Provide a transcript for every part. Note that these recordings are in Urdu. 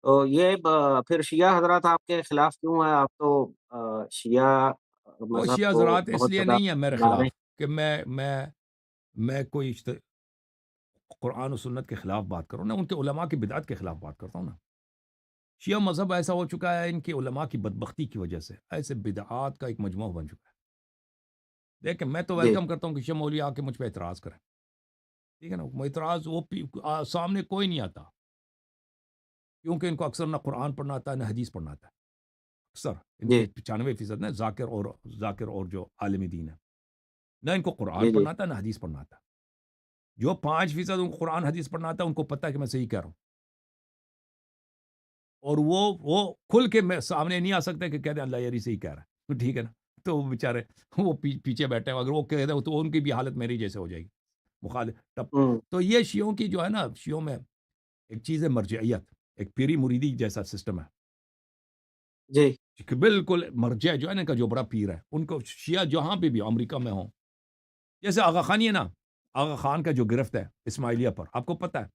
تو یہ پھر شیعہ حضرات آپ کے خلاف کیوں ہیں؟ آپ تو شیعہ وہ مذہب شیعہ کو حضرات اس بہت لیے زیادہ نہیں ہے میرے لا رہے خلاف کہ میں کوئی قرآن و سنت کے خلاف بات کروں نا، ان کے علماء کی بدعت کے خلاف بات کرتا ہوں نا۔ شیعہ مذہب ایسا ہو چکا ہے ان کے علماء کی بدبختی کی وجہ سے، ایسے بدعات کا ایک مجموعہ بن چکا ہے۔ دیکھیں میں تو جی ویلکم کرتا ہوں کہ شیعہ مولوی آ کے مجھ پہ اعتراض کریں، ٹھیک ہے نا، وہ اعتراض سامنے کوئی نہیں آتا، کیونکہ ان کو اکثر نہ قرآن پڑھنا آتا ہے نہ حدیث پڑھنا آتا ہے، اکثر ان جی کے 95% نا ذاکر اور جو عالم دین ہے، نہ ان کو قرآن جی جی پڑھنا آتا ہے نہ حدیث پڑھنا آتا ہے۔ جو 5% ان کو قرآن حدیث پڑھنا آتا ہے ان کو پتہ ہے کہ میں صحیح کہہ رہا ہوں، اور وہ کھل کے سامنے نہیں آ سکتے کہ کہہ دیں اللہ یاری صحیح کہہ رہا ہے، تو ٹھیک ہے نا، تو وہ بیچارے وہ پیچھے بیٹھے ہیں، اگر وہ کہہ دیں تو ان کی بھی حالت میری جیسے ہو جائے گی مخالف تب۔ ہوں تو یہ شیعوں کی جو ہے نا، شیعوں میں ایک چیز ہے مرجعیت، ایک پیری مریدی جیسا سسٹم ہے جی کہ بالکل مرجع جو ہے نا ان کا جو بڑا پیر ہے، ان کو شیعہ جہاں پہ بھی امریکہ میں ہوں، جیسے آغا خانی ہے نا، آغا خان کا جو گرفت ہے اسماعیلیہ پر، آپ کو پتہ ہے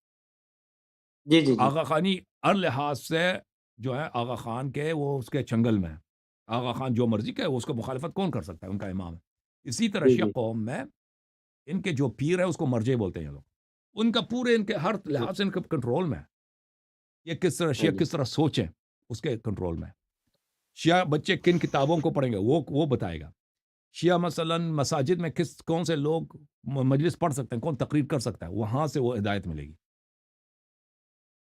جی جی جی آغا خانی ہر لحاظ سے جو ہے آغا خان کے وہ اس کے چنگل میں ہے۔ آغا خان جو مرضی کہ اس کو مخالفت کون کر سکتا ہے، ان کا امام ہے۔ اسی طرح جی شیعہ جی قوم میں ان کے جو پیر ہے اس کو مرجع بولتے ہیں یہ لوگ، ان کا پورے ان کے ہر جی لحاظ سے ان کے کنٹرول میں ہے، یہ کس طرح ہاں شیعہ جی کس طرح سوچیں اس کے کنٹرول میں ہے۔ شیعہ بچے کن کتابوں کو پڑھیں گے وہ بتائے گا۔ شیعہ مثلا مساجد میں کون سے لوگ مجلس پڑھ سکتے ہیں، کون تقریر کر سکتا ہے، وہاں سے وہ ہدایت ملے گی۔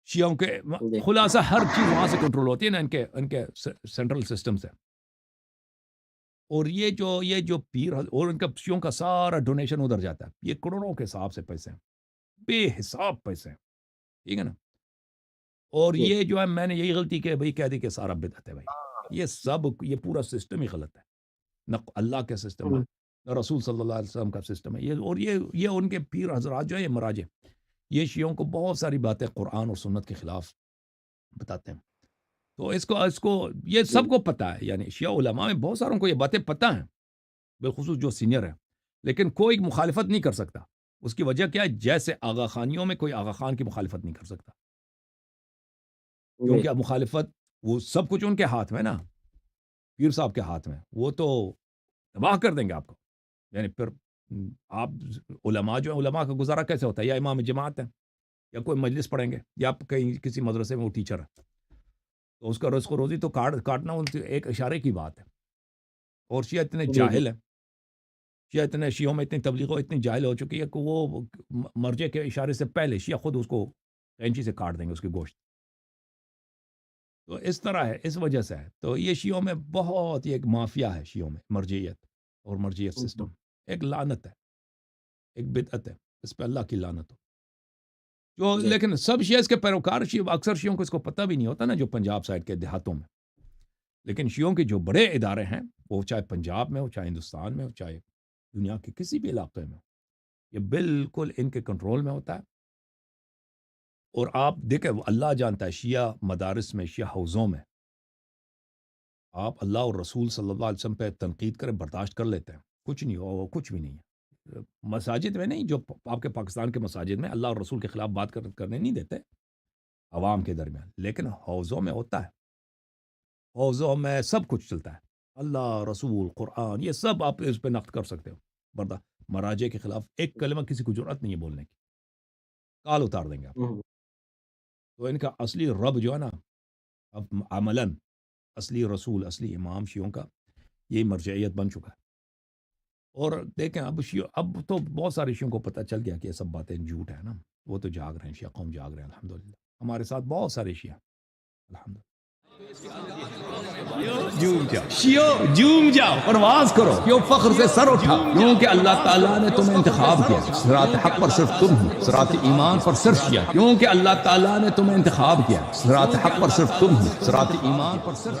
شیعوں کے جی خلاصہ ہر چیز وہاں سے کنٹرول ہوتی ہے نا، ان کے سینٹرل سسٹم سے۔ اور یہ جو پیر اور ان کا شیعوں کا سارا ڈونیشن ادھر جاتا ہے، یہ کروڑوں کے حساب سے پیسے ہیں، بے حساب پیسے ہیں، ٹھیک ہے نا۔ اور جی یہ جو ہے میں نے یہی غلطی کہ بھائی کہہ دی کہ سارا بدعت ہے بھائی، یہ پورا سسٹم ہی غلط ہے، نہ اللہ کا سسٹم ہے ہوں نہ رسول صلی اللہ علیہ وسلم کا سسٹم ہے، یہ ان کے پیر حضرات جو ہے یہ مراجع، یہ شیعوں کو بہت ساری باتیں قرآن اور سنت کے خلاف بتاتے ہیں۔ تو اس کو یہ جی سب کو پتہ ہے، یعنی شیعہ علماء میں بہت ساروں کو یہ باتیں پتہ ہیں، بالخصوص جو سینئر ہے، لیکن کوئی مخالفت نہیں کر سکتا۔ اس کی وجہ کیا ہے؟ جیسے آغا خانیوں میں کوئی آغا خان کی مخالفت نہیں کر سکتا، جی کیونکہ اب مخالفت وہ سب کچھ ان کے ہاتھ میں نا، پیر صاحب کے ہاتھ میں، وہ تو تباہ کر دیں گے آپ کو۔ یعنی پھر آپ علماء جو ہیں، علماء کا گزارا کیسے ہوتا ہے؟ یا امام جماعت ہے، یا کوئی مجلس پڑھیں گے، یا آپ کہیں کسی مدرسے میں وہ ٹیچر ہے، تو اس کا رزق و روزی تو کاٹنا ان سے ایک اشارے کی بات ہے۔ اور شیعہ اتنے جی جی جاہل ہیں، شیعوں میں اتنی تبلیغ اتنی جاہل ہو چکی ہے کہ وہ مرجع کے اشارے سے پہلے شیعہ خود اس کو کینچی سے کاٹ دیں گے اس کی گوشت۔ تو اس طرح ہے، اس وجہ سے ہے۔ تو یہ شیعوں میں بہت ایک مافیا ہے، شیعوں میں مرجعیت اور مرجعیت ہوں سسٹم ایک لعنت ہے، ایک بدعت ہے، اس پہ اللہ کی لعنت ہو۔ جو جی لیکن سب شیعہ اس کے پیروکار شیعہ، اکثر شیعوں کو اس کو پتہ بھی نہیں ہوتا نا، جو پنجاب سائڈ کے دیہاتوں میں، لیکن شیعوں کے جو بڑے ادارے ہیں، وہ چاہے پنجاب میں ہو، چاہے ہندوستان میں ہو، چاہے دنیا کے کسی بھی علاقے میں ہو، یہ بالکل ان کے کنٹرول میں ہوتا ہے۔ اور آپ دیکھیں اللہ جانتا ہے، شیعہ مدارس میں، شیعہ حوزوں میں آپ اللہ اور رسول صلی اللہ علیہ وسلم پہ تنقید کریں، برداشت کر لیتے ہیں، کچھ نہیں ہو، کچھ بھی نہیں ہے۔ مساجد میں نہیں، جو آپ کے پاکستان کے مساجد میں اللہ اور رسول کے خلاف بات کرنے نہیں دیتے عوام کے درمیان، لیکن حوزوں میں ہوتا ہے، حوزوں میں سب کچھ چلتا ہے، اللہ رسول قرآن یہ سب آپ اس پہ نقد کر سکتے ہو، مراجع کے خلاف ایک کلمہ کسی کو جرأت نہیں ہے بولنے کی، کال اتار دیں گے آپ۔ ہوں تو ان کا اصلی رب جو ہے نا، اب عملاً اصلی رسول، اصلی امام شیعوں کا یہ مرجعیت بن چکا ہے۔ اور دیکھیں اب تو بہت سارے شیعوں کو پتہ چل گیا کہ یہ سب باتیں جھوٹ ہے نا، وہ تو جاگ رہے ہیں، شیعہ قوم جاگ رہے ہیں الحمدللہ، ہمارے ساتھ بہت سارے شیعہ الحمدللہ۔ جھوم جاؤ، پرواز کرو، کیوں فخر سے سر اٹھا، کیونکہ اللہ تعالیٰ نے تمہیں انتخاب کیا، صراط حق پر صرف تم ہو، صراط ایمان پر صرف شیعہ، کیونکہ اللہ تعالیٰ نے تمہیں انتخاب کیا، صراط حق پر صرف تم ہو، صراط ایمان پر صرف